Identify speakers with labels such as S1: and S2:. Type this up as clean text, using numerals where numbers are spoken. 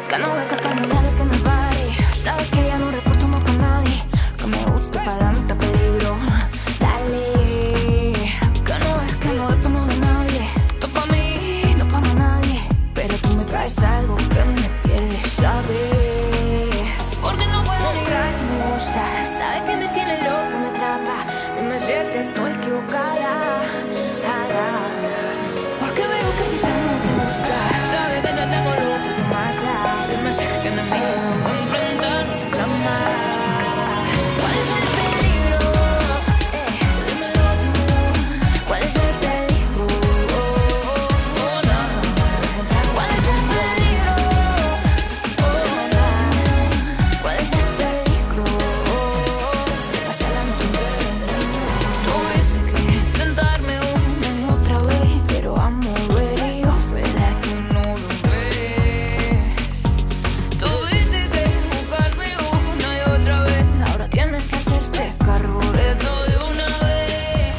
S1: Que no venga con nadie que me pare. Sabes que ya no reporto más con nadie. Que me gusta para adelante peligro. Dale, que no es que no dependo de nadie. Tú pa' mí, no pa' más nadie. Pero tú me traes algo que me pierde, ¿sabes? Porque no puedo negar que me gusta. Sabes que me tiene loca, me atrapa. Dime si es que estoy equivocada. Porque veo que a ti también te gusta. Sabes que te tengo loco, te mata. Dime si es que tienes miedo a enfrentarnos sin clamar. ¿Cuál es el peligro? Dímelo, dímelo. ¿Cuál es el peligro? Oh, no. ¿Cuál es el peligro? Oh, no. ¿Cuál es el peligro? Pasar la noche entera. Tuviste que tentarme una y otra vez, pero amor, yo verdad que no lo ves. Tuviste que buscarme una y otra vez. Ahora tienes que hacerte cargo de todo de una vez.